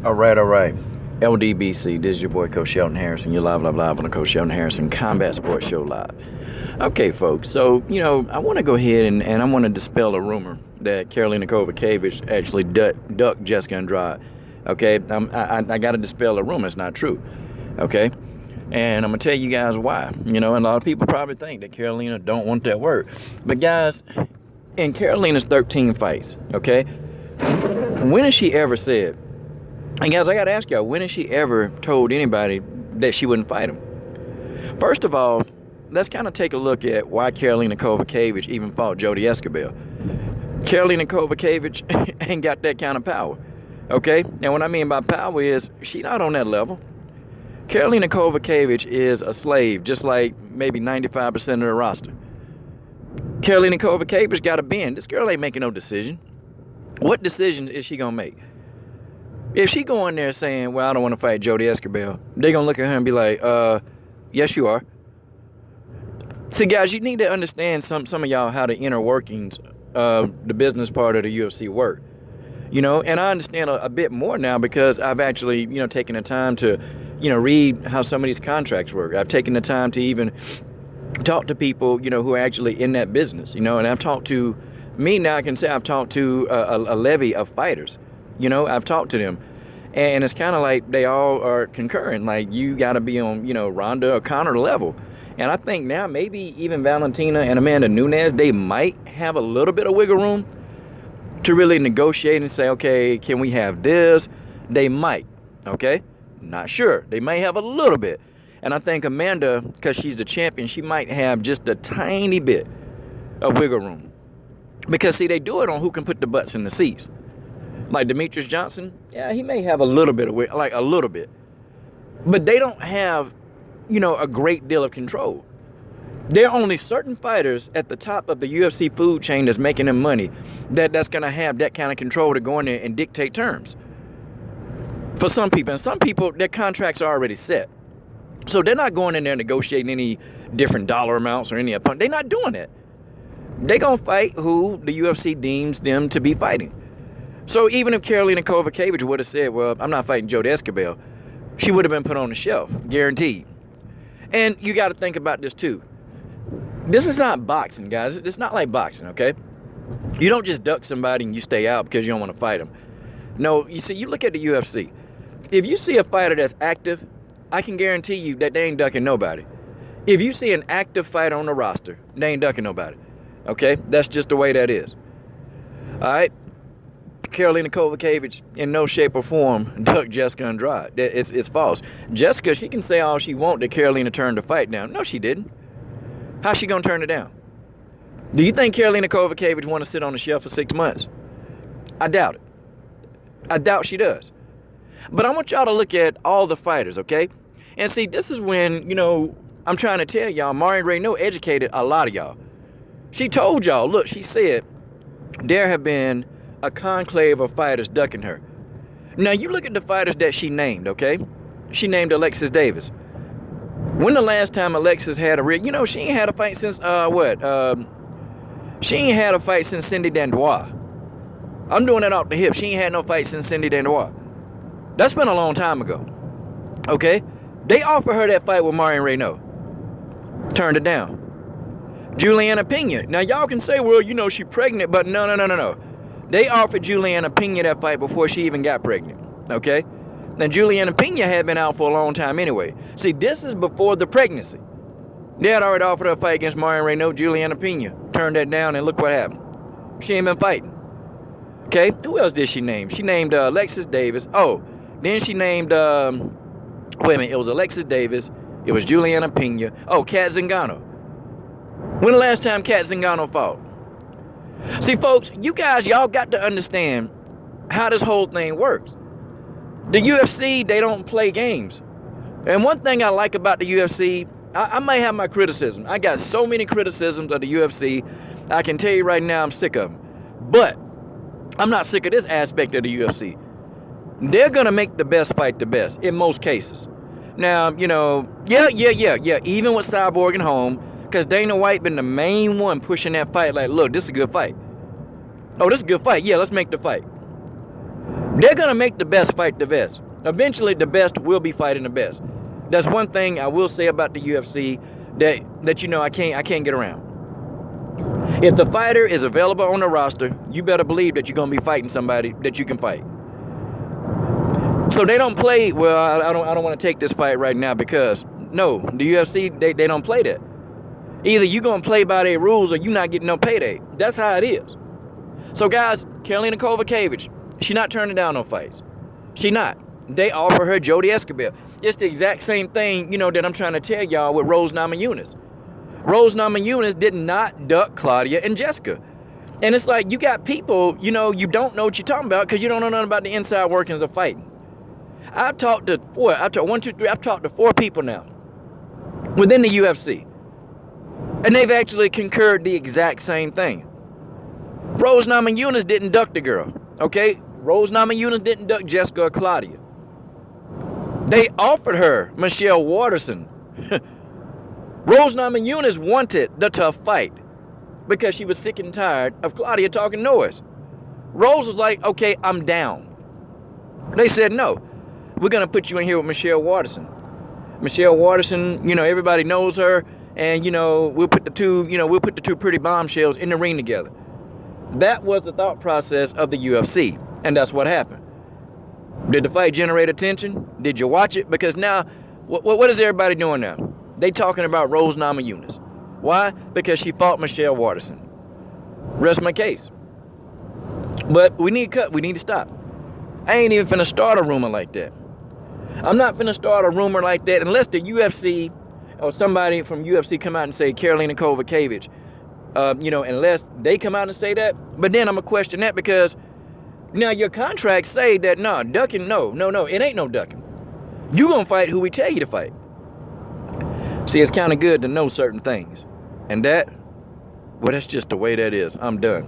All right, all right. LDBC, this is your boy Coach Shelton Harrison. You're live on the Coach Shelton Harrison Combat Sports Show Live. Okay, folks, so, I want to go ahead and I want to dispel a rumor that Karolina Kowalkiewicz actually ducked Jessica Andrade. Okay, I got to dispel a rumor. It's not true. Okay, and I'm going to tell you guys why. And a lot of people probably think that Karolina don't want that word. But, guys, in Karolina's 13 fights, okay, when has she ever said, and guys, I got to ask y'all, when has she ever told anybody that she wouldn't fight him? First of all, let's kind of take a look at why Karolina Kowalkiewicz even fought Jody Escobar. Karolina Kowalkiewicz ain't got that kind of power, okay? And what I mean by power is she not on that level. Karolina Kowalkiewicz is a slave, just like maybe 95% of the roster. Karolina Kowalkiewicz got to bend. This girl ain't making no decision. What decision is she going to make? If she go in there saying, well, I don't want to fight Jody Escobar, they going to look at her and be like, yes, you are. See, guys, you need to understand some of y'all how the inner workings of the business part of the UFC work. And I understand a bit more now because I've actually, taken the time to, read how some of these contracts work. I've taken the time to even talk to people, who are actually in that business, and I've talked to, me now I can say I've talked to a levy of fighters. I've talked to them, and it's kind of like they all are concurrent. Like, you got to be on, Ronda or Conor level. And I think now maybe even Valentina and Amanda Nunes, they might have a little bit of wiggle room to really negotiate and say, okay, can we have this? They might, okay? Not sure. They may have a little bit. And I think Amanda, because she's the champion, she might have just a tiny bit of wiggle room. Because, see, they do it on who can put the butts in the seats. Like Demetrius Johnson, yeah, he may have a little bit of weight, like a little bit. But they don't have, a great deal of control. There are only certain fighters at the top of the UFC food chain that's making them money that's going to have that kind of control to go in there and dictate terms. For some people. And some people, their contracts are already set. So they're not going in there negotiating any different dollar amounts or any opponent. They're not doing that. They're going to fight who the UFC deems them to be fighting. So even if Karolina Kowalkiewicz would have said, well, I'm not fighting Jody Escobar, she would have been put on the shelf, guaranteed. And you got to think about this too. This is not boxing, guys. It's not like boxing, okay? You don't just duck somebody and you stay out because you don't want to fight them. No, you see, you look at the UFC. If you see a fighter that's active, I can guarantee you that they ain't ducking nobody. If you see an active fighter on the roster, they ain't ducking nobody, okay? That's just the way that is. All right? Karolina Kowalkiewicz in no shape or form ducked Jessica Andrade. It's false. Jessica, she can say all she wants that Karolina turned the fight down. No, she didn't. How's she going to turn it down? Do you think Karolina Kowalkiewicz want to sit on the shelf for 6 months? I doubt it. I doubt she does. But I want y'all to look at all the fighters, okay? And see, this is when, I'm trying to tell y'all, Marion Renault educated a lot of y'all. She told y'all, look, she said, there have been a conclave of fighters ducking her. Now, you look at the fighters that she named, okay? She named Alexis Davis. When the last time Alexis had a real... she ain't had a fight since, she ain't had a fight since Cindy Dandois. I'm doing that off the hip. She ain't had no fight since Cindy Dandois. That's been a long time ago, okay? They offered her that fight with Marion Renault. Turned it down. Juliana Pena. Now, y'all can say, well, she pregnant, but no. They offered Juliana Pena that fight before she even got pregnant, okay? And Juliana Pena had been out for a long time anyway. See, this is before the pregnancy. They had already offered her a fight against Marion Renault, Juliana Pena. Turned that down, and look what happened. She ain't been fighting. Okay? Who else did she name? She named Alexis Davis. Oh, then she named, wait a minute, it was Alexis Davis. It was Juliana Pena. Oh, Kat Zingano. When the last time Kat Zingano fought? See, folks, y'all got to understand how this whole thing works. The UFC, they don't play games. And one thing I like about the UFC, I might have my criticism. I got so many criticisms of the UFC, I can tell you right now I'm sick of them. But I'm not sick of this aspect of the UFC. They're going to make the best fight the best, in most cases. Now, yeah, even with Cyborg and Holm, because Dana White been the main one pushing that fight like, look, this is a good fight. Oh, this is a good fight. Yeah, let's make the fight. They're going to make the best fight the best. Eventually, the best will be fighting the best. That's one thing I will say about the UFC that you know I can't get around. If the fighter is available on the roster, you better believe that you're going to be fighting somebody that you can fight. So they don't play, well, I don't want to take this fight right now because, no, the UFC, they don't play that. Either you're going to play by their rules or you're not getting no payday. That's how it is. So, guys, Karolina Kowalkiewicz, she not turning down no fights. She not. They offer her Jody Escobar. It's the exact same thing, you know, that I'm trying to tell y'all with Rose Namajunas. Rose Namajunas did not duck Claudia and Jessica. And it's like you got people, you know, you don't know what you're talking about because you don't know nothing about the inside workings of fighting. I've talked to four people now within the UFC. And they've actually concurred the exact same thing. Rose Namajunas didn't duck the girl, okay? Rose Namajunas didn't duck Jessica or Claudia. They offered her Michelle Waterson. Rose Namajunas wanted the tough fight because she was sick and tired of Claudia talking noise. Rose was like, okay, I'm down. They said, no, we're going to put you in here with Michelle Waterson. Michelle Waterson, you know, everybody knows her. And, you know, we'll put the two pretty bombshells in the ring together. That was the thought process of the UFC. And that's what happened. Did the fight generate attention? Did you watch it? Because now, what is everybody doing now? They talking about Rose Namajunas. Why? Because she fought Michelle Waterson. Rest my case. But we need to cut. We need to stop. I ain't even finna start a rumor like that. I'm not finna start a rumor like that unless the UFC or somebody from UFC come out and say Karolina Kowalkiewicz. You know, unless they come out and say that. But then I'm gonna question that because now your contracts say that ducking, no, it ain't no ducking. You gonna fight who we tell you to fight. See, it's kind of good to know certain things. And that, well, that's just the way that is. I'm done.